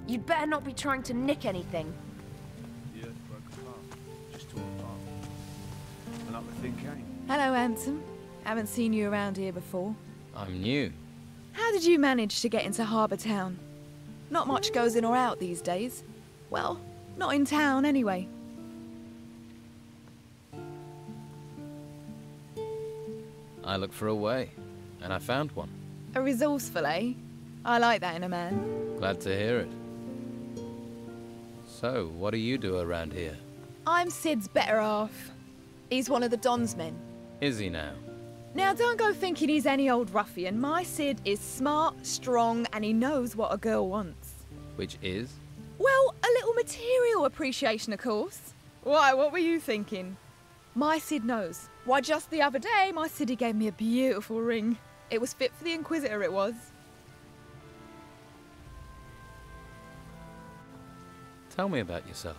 You'd better not be trying to nick anything. The earth broke apart. Just tore apart. And up the thing came. Hello, handsome. Haven't seen you around here before. I'm new. How did you manage to get into Harbour Town? Not much goes in or out these days. Well, not in town anyway. I looked for a way, and I found one. A resourceful, eh? I like that in a man. Glad to hear it. So, what do you do around here? I'm Sid's better half. He's one of the Don's men. Is he now? Now, don't go thinking he's any old ruffian. My Sid is smart, strong, and he knows what a girl wants. Which is? Well, a little material appreciation, of course. Why, what were you thinking? My Sid knows. Why, just the other day, my Siddy gave me a beautiful ring. It was fit for the Inquisitor, it was. Tell me about yourself.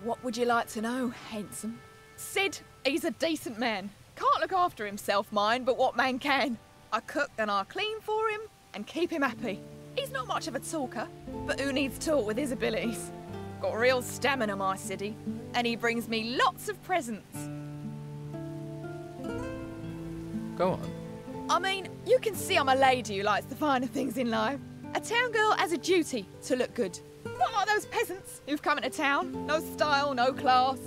What would you like to know, handsome? Sid, he's a decent man. Can't look after himself, mind, but what man can? I cook and I clean for him and keep him happy. He's not much of a talker, but who needs talk with his abilities? Got real stamina, my Siddy, and he brings me lots of presents. Go on. I mean, you can see I'm a lady who likes the finer things in life. A town girl has a duty to look good. Not like those peasants who've come into town. No style, no class.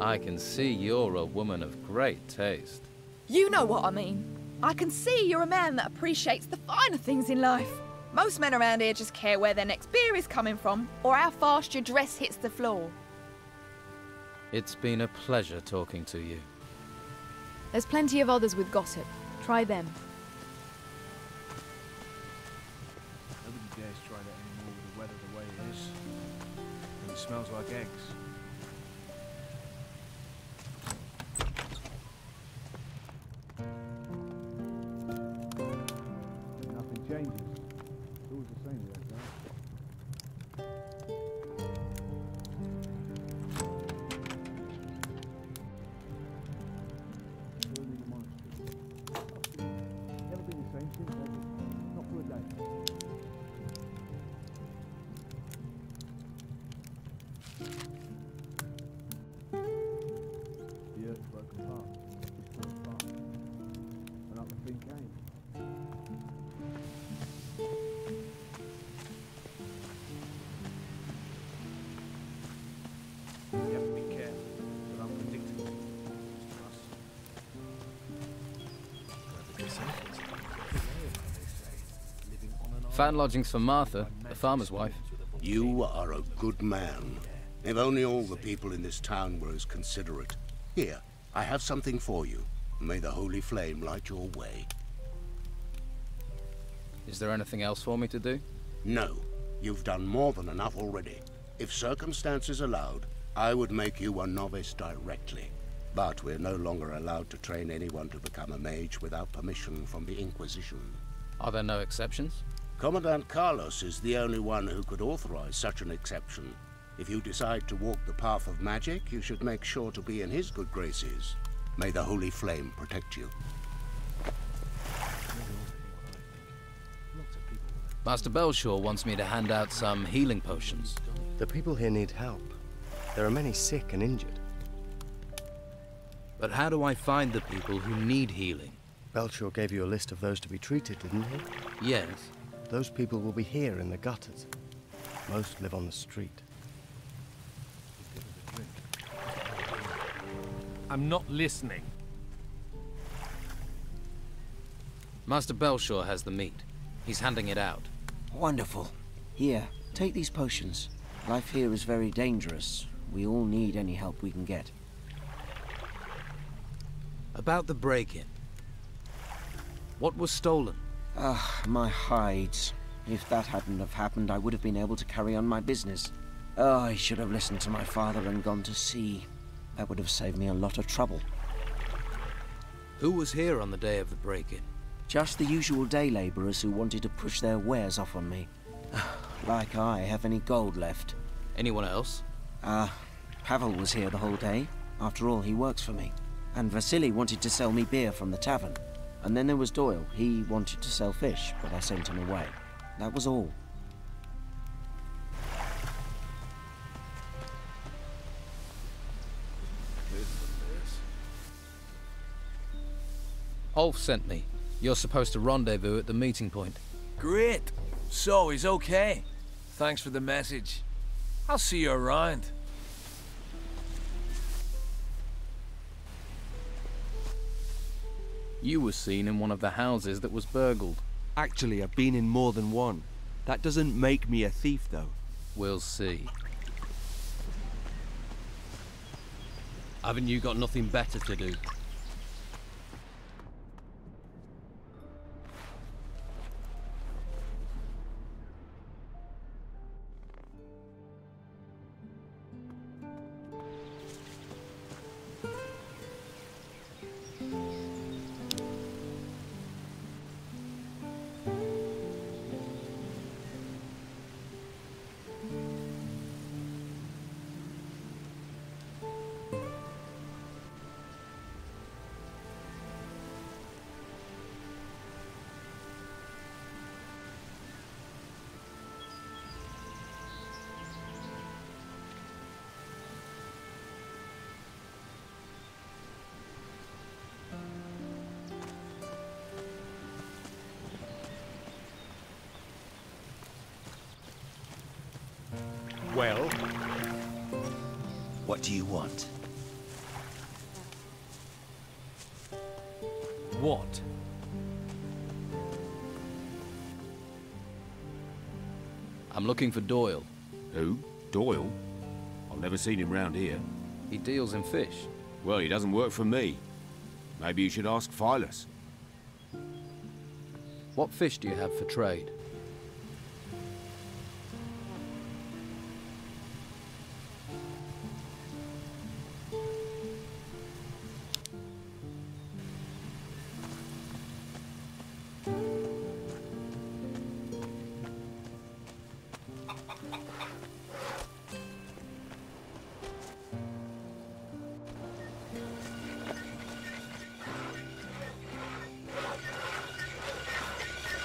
I can see you're a woman of great taste. You know what I mean. I can see you're a man that appreciates the finer things in life. Most men around here just care where their next beer is coming from, or how fast your dress hits the floor. It's been a pleasure talking to you. There's plenty of others with gossip. Try them. Nobody dares try that anymore with the weather the way it is. And it smells like eggs. Nothing changes. It's always the same with that guy. Never been the same since, has it? Not for a day. The earth broke apart. Just tore apart. And up the thing came. You have to be careful, but unpredictable. Just trust. Found lodgings for Martha, the farmer's wife. You are a good man. If only all the people in this town were as considerate. Here, I have something for you. May the holy flame light your way. Is there anything else for me to do? No, you've done more than enough already. If circumstances allowed, I would make you a novice directly. But we're no longer allowed to train anyone to become a mage without permission from the Inquisition. Are there no exceptions? Commandant Carlos is the only one who could authorize such an exception. If you decide to walk the path of magic, you should make sure to be in his good graces. May the holy flame protect you. Master Belshaw wants me to hand out some healing potions. The people here need help. There are many sick and injured. But how do I find the people who need healing? Belshaw gave you a list of those to be treated, didn't he? Yes. Those people will be here in the gutters. Most live on the street. I'm not listening. Master Belshaw has the meat. He's handing it out. Wonderful. Here, take these potions. Life here is very dangerous. We all need any help we can get. About the break-in. What was stolen? My hides. If that hadn't have happened, I would have been able to carry on my business. Oh, I should have listened to my father and gone to sea. That would have saved me a lot of trouble. Who was here on the day of the break-in? Just the usual day labourers who wanted to push their wares off on me. Like I have any gold left. Anyone else? Pavel was here the whole day. After all, he works for me. And Vasily wanted to sell me beer from the tavern. And then there was Doyle. He wanted to sell fish, but I sent him away. That was all. Ulf sent me. You're supposed to rendezvous at the meeting point. Great. So he's okay. Thanks for the message. I'll see you around. You were seen in one of the houses that was burgled. Actually, I've been in more than one. That doesn't make me a thief, though. We'll see. Haven't you got nothing better to do? Well? What do you want? What? I'm looking for Doyle. Who? Doyle? I've never seen him round here. He deals in fish. Well, he doesn't work for me. Maybe you should ask Phyllis. What fish do you have for trade?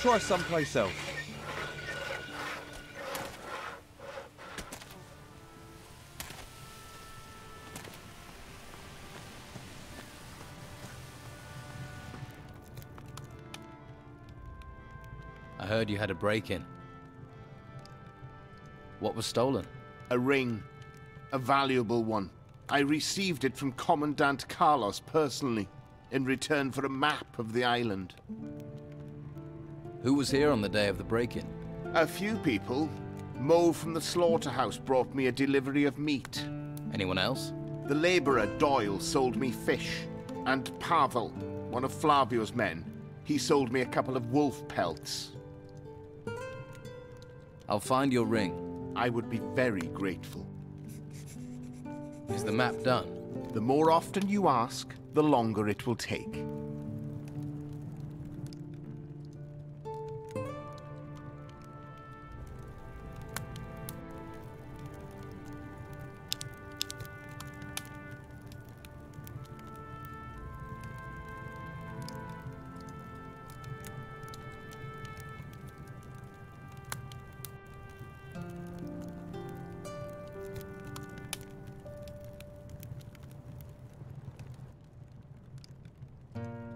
Try someplace else. I heard you had a break-in. What was stolen? A ring. A valuable one. I received it from Commandant Carlos personally, in return for a map of the island. Who was here on the day of the break-in? A few people. Mo from the slaughterhouse brought me a delivery of meat. Anyone else? The labourer Doyle sold me fish. And Pavel, one of Flavio's men, he sold me a couple of wolf pelts. I'll find your ring. I would be very grateful. Is the map done? The more often you ask, the longer it will take.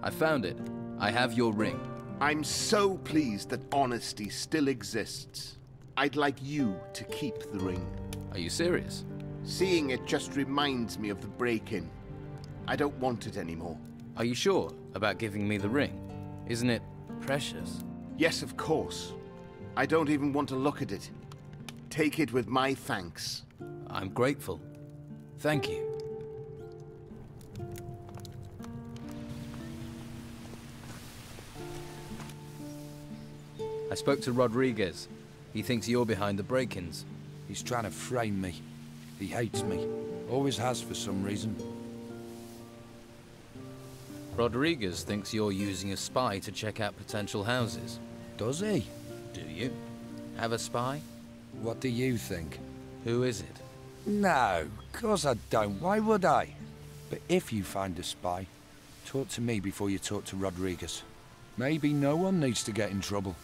I found it. I have your ring. I'm so pleased that honesty still exists. I'd like you to keep the ring. Are you serious? Seeing it just reminds me of the break-in. I don't want it anymore. Are you sure about giving me the ring? Isn't it precious? Yes, of course. I don't even want to look at it. Take it with my thanks. I'm grateful. Thank you. I spoke to Rodriguez. He thinks you're behind the break-ins. He's trying to frame me. He hates me. Always has for some reason. Rodriguez thinks you're using a spy to check out potential houses. Does he? Do you? Have a spy? What do you think? Who is it? No, of course I don't. Why would I? But if you find a spy, talk to me before you talk to Rodriguez. Maybe no one needs to get in trouble.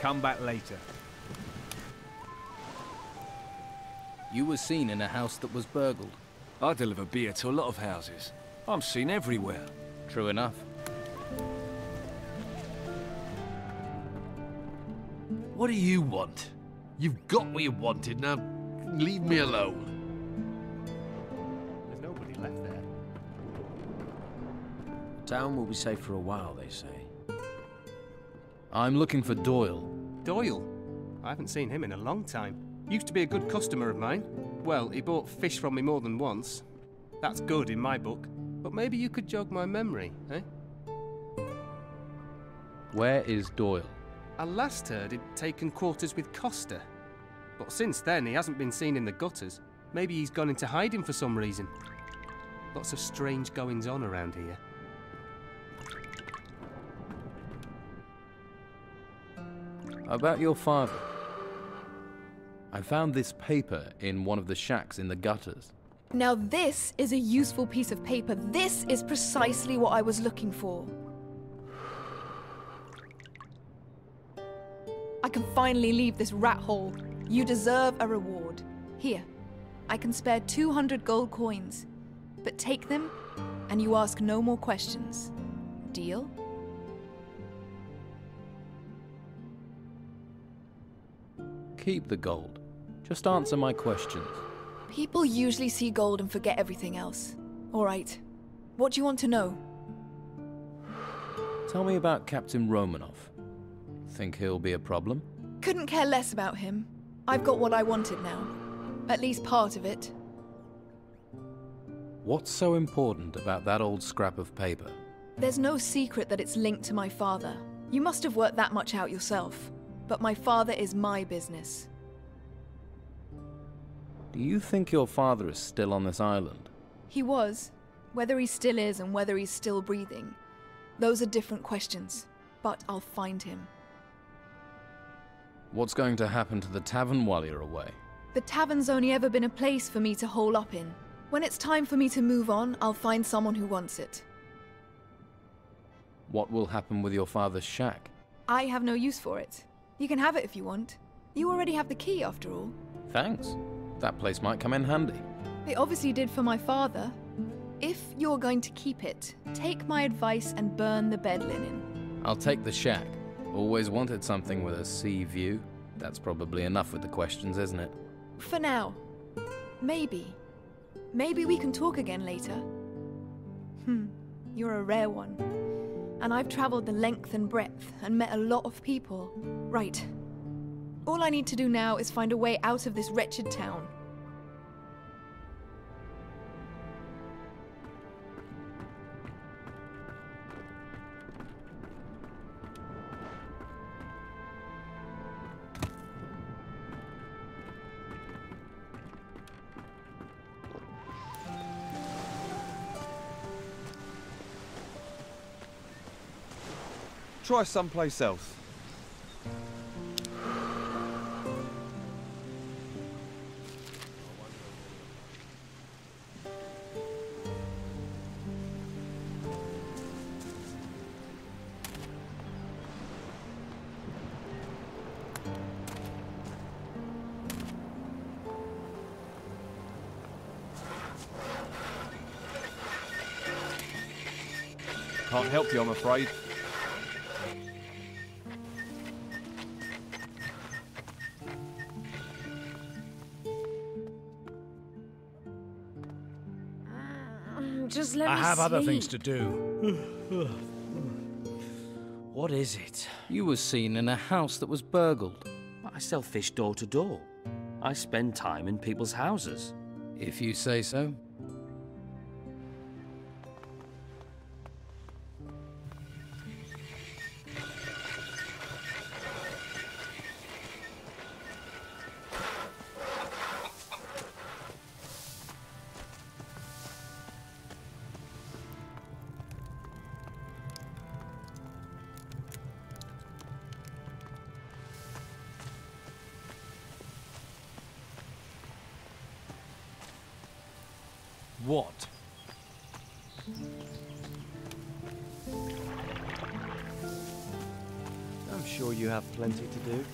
come back later. You were seen in a house that was burgled. I deliver beer to a lot of houses. I'm seen everywhere. True enough. What do you want? You've got what you wanted, now leave me alone. There's nobody left there. Town will be safe for a while, they say. I'm looking for Doyle. Doyle? I haven't seen him in a long time. Used to be a good customer of mine. Well, he bought fish from me more than once. That's good in my book. But maybe you could jog my memory, eh? Where is Doyle? I last heard he'd taken quarters with Costa. But since then, he hasn't been seen in the gutters. Maybe he's gone into hiding for some reason. Lots of strange goings-on around here. About your father. I found this paper in one of the shacks in the gutters. Now this is a useful piece of paper. This is precisely what I was looking for. I can finally leave this rat hole. You deserve a reward. Here, I can spare 200 gold coins. But take them, and you ask no more questions. Deal? Keep the gold. Just answer my questions. People usually see gold and forget everything else. All right. What do you want to know? Tell me about Captain Romanov. Think he'll be a problem? Couldn't care less about him. I've got what I wanted now. At least part of it. What's so important about that old scrap of paper? There's no secret that it's linked to my father. You must have worked that much out yourself. But my father is my business. Do you think your father is still on this island? He was. Whether he still is and whether he's still breathing, those are different questions. But I'll find him. What's going to happen to the tavern while you're away? The tavern's only ever been a place for me to hole up in. When it's time for me to move on, I'll find someone who wants it. What will happen with your father's shack? I have no use for it. You can have it if you want. You already have the key, after all. Thanks. That place might come in handy. It obviously did for my father. If you're going to keep it, take my advice and burn the bed linen. I'll take the shack. Always wanted something with a sea view. That's probably enough with the questions, isn't it? For now. Maybe. Maybe we can talk again later. You're a rare one. And I've traveled the length and breadth and met a lot of people. Right. All I need to do now is find a way out of this wretched town. Try someplace else. Can't help you, I'm afraid. Just let me I have other see. things to do. What is it? You were seen in a house that was burgled. I sell fish door to door. I spend time in people's houses. If you say so. What? I'm sure you have plenty to do?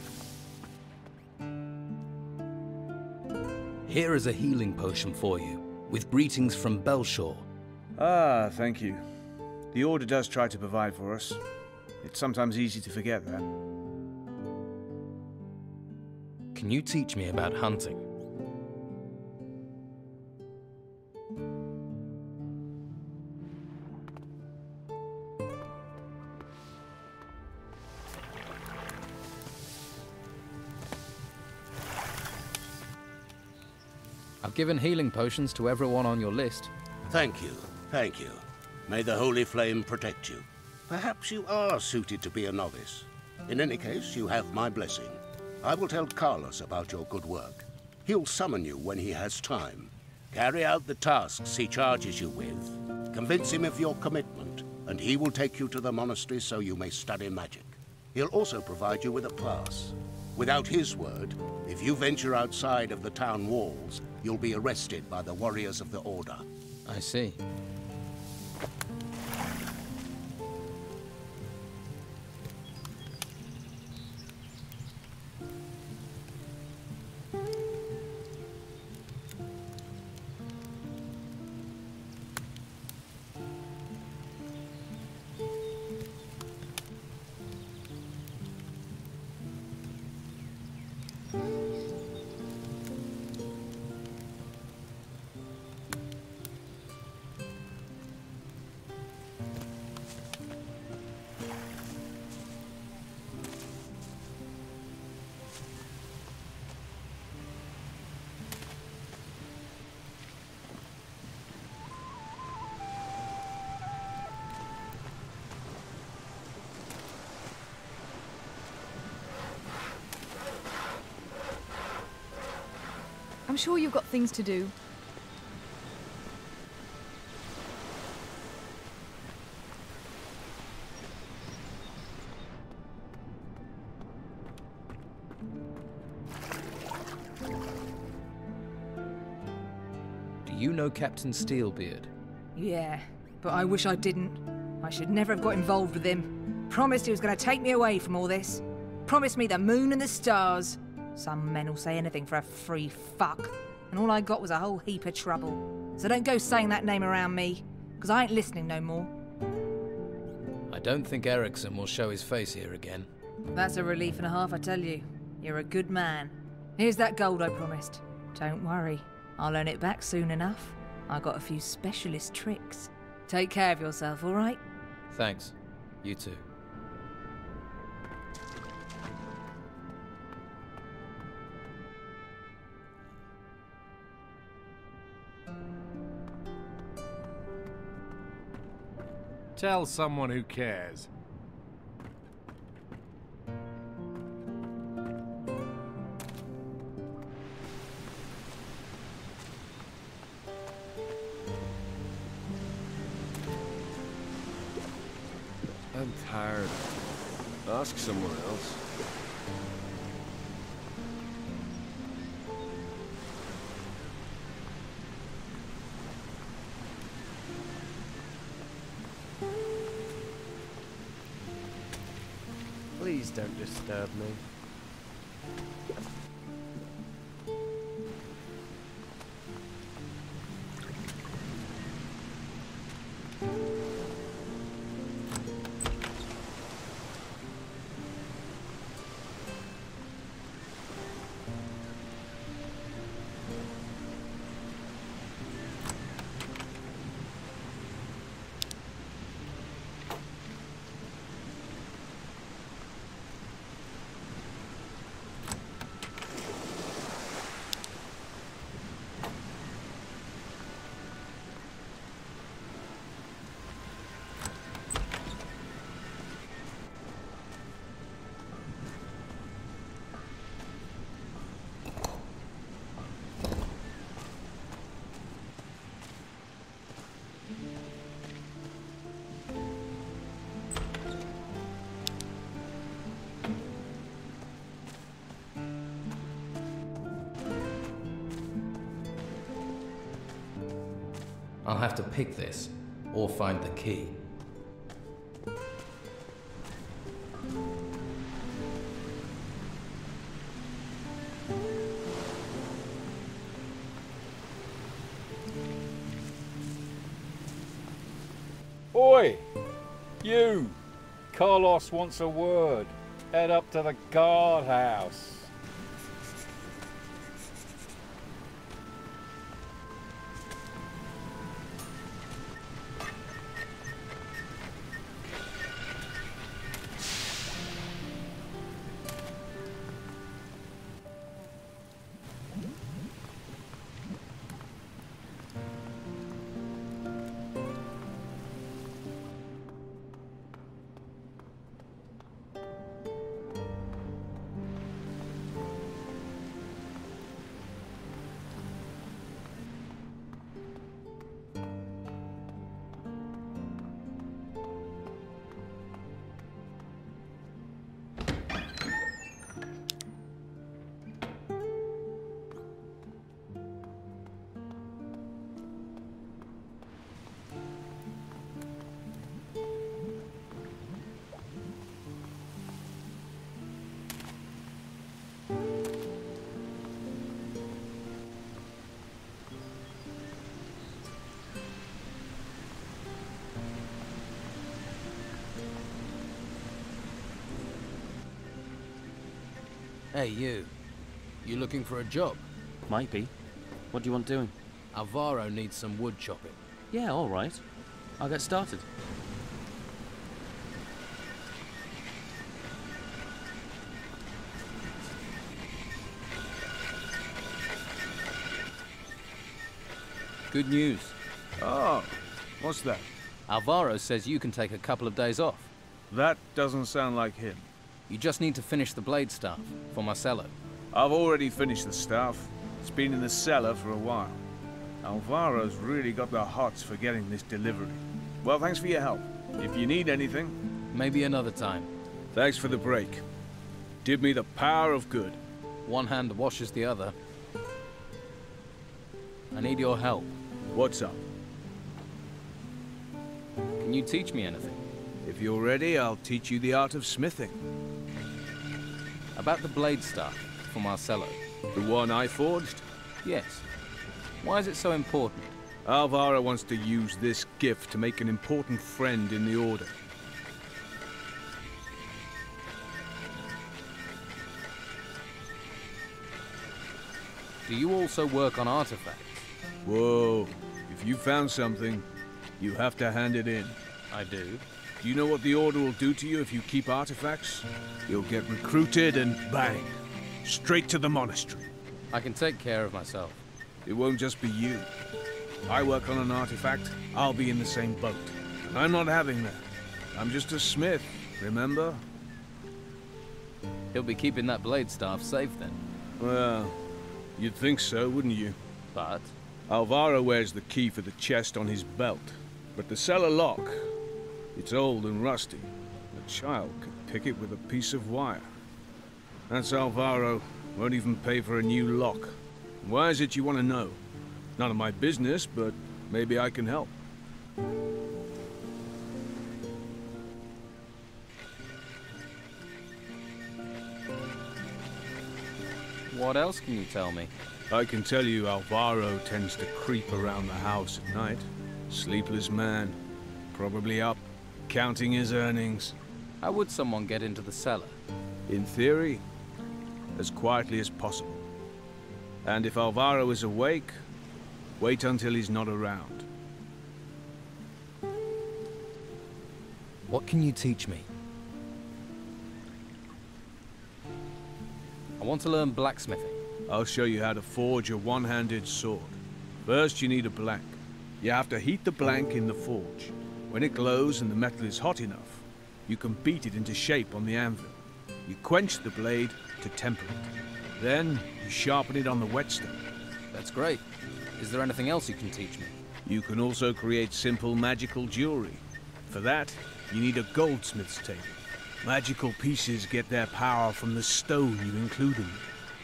Here is a healing potion for you, with greetings from Belshore. Ah, thank you. The Order does try to provide for us. It's sometimes easy to forget that. Can you teach me about hunting? I've given healing potions to everyone on your list. Thank you, thank you. May the Holy Flame protect you. Perhaps you are suited to be a novice. In any case, you have my blessing. I will tell Carlos about your good work. He'll summon you when he has time. Carry out the tasks he charges you with. Convince him of your commitment, and he will take you to the monastery so you may study magic. He'll also provide you with a pass. Without his word, if you venture outside of the town walls, you'll be arrested by the warriors of the Order. I see. I'm sure you've got things to do. Do you know Captain Steelbeard? Yeah, but I wish I didn't. I should never have got involved with him. Promised he was going to take me away from all this. Promised me the moon and the stars. Some men will say anything for a free fuck. And all I got was a whole heap of trouble. So don't go saying that name around me, because I ain't listening no more. I don't think Erickson will show his face here again. That's a relief and a half, I tell you. You're a good man. Here's that gold I promised. Don't worry, I'll earn it back soon enough. I got a few specialist tricks. Take care of yourself, all right? Thanks. You too. Tell someone who cares. I'm tired. Ask someone else. Please don't disturb me. I'll have to pick this, or find the key. Oi! You! Carlos wants a word. Head up to the guardhouse. Hey, you. You looking for a job? Might be. What do you want doing? Alvaro needs some wood chopping. Yeah, all right. I'll get started. Good news. Oh, what's that? Alvaro says you can take a couple of days off. That doesn't sound like him. You just need to finish the blade staff for Marcelo. I've already finished the staff. It's been in the cellar for a while. Alvaro's really got the hots for getting this delivery. Well, thanks for your help. If you need anything... Maybe another time. Thanks for the break. Did me the power of good. One hand washes the other. I need your help. What's up? Can you teach me anything? If you're ready, I'll teach you the art of smithing. About the blade staff for Marcelo. The one I forged? Yes. Why is it so important? Alvaro wants to use this gift to make an important friend in the Order. Do you also work on artifacts? Whoa. If you found something, you have to hand it in. I do. Do you know what the Order will do to you if you keep artifacts? You'll get recruited and bang, straight to the monastery. I can take care of myself. It won't just be you. I work on an artifact, I'll be in the same boat. And I'm not having that. I'm just a smith, remember? He'll be keeping that blade staff safe then. Well, you'd think so, wouldn't you? But? Alvaro wears the key for the chest on his belt. But the cellar lock, it's old and rusty. A child could pick it with a piece of wire. That's Alvaro. Won't even pay for a new lock. Why is it you want to know? None of my business, but maybe I can help. What else can you tell me? I can tell you Alvaro tends to creep around the house at night. Sleepless man. Probably up, counting his earnings. How would someone get into the cellar? In theory, as quietly as possible. And if Alvaro is awake, wait until he's not around. What can you teach me? I want to learn blacksmithing. I'll show you how to forge a one-handed sword. First, you need a blank. You have to heat the blank in the forge. When it glows and the metal is hot enough, you can beat it into shape on the anvil. You quench the blade to temper it. Then, you sharpen it on the whetstone. That's great. Is there anything else you can teach me? You can also create simple magical jewelry. For that, you need a goldsmith's table. Magical pieces get their power from the stone you include in them.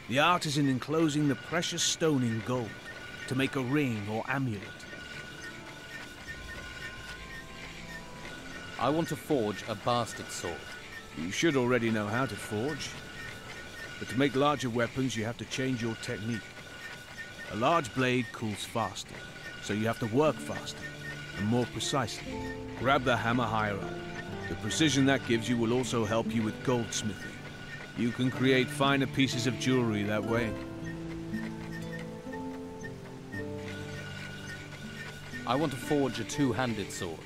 The art is in enclosing the precious stone in gold to make a ring or amulet. I want to forge a bastard sword. You should already know how to forge. But to make larger weapons, you have to change your technique. A large blade cools faster, so you have to work faster. and more precisely. Grab the hammer higher up. The precision that gives you will also help you with goldsmithing. You can create finer pieces of jewelry that way. I want to forge a two-handed sword.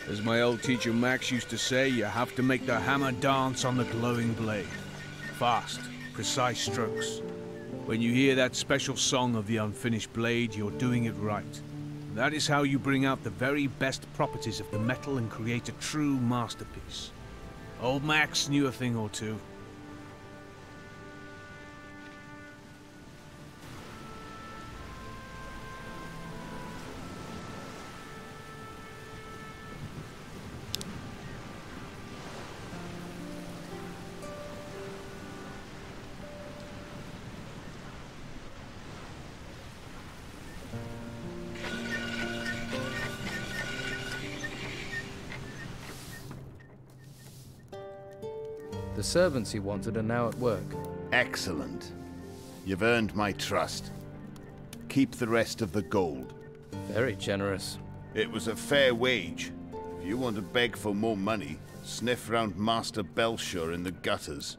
As my old teacher Max used to say, you have to make the hammer dance on the glowing blade. Fast, precise strokes. When you hear that special song of the unfinished blade, you're doing it right. That is how you bring out the very best properties of the metal and create a true masterpiece. Old Max knew a thing or two. The servants he wanted are now at work. Excellent. You've earned my trust. Keep the rest of the gold. Very generous. It was a fair wage. If you want to beg for more money, sniff round Master Belshire in the gutters.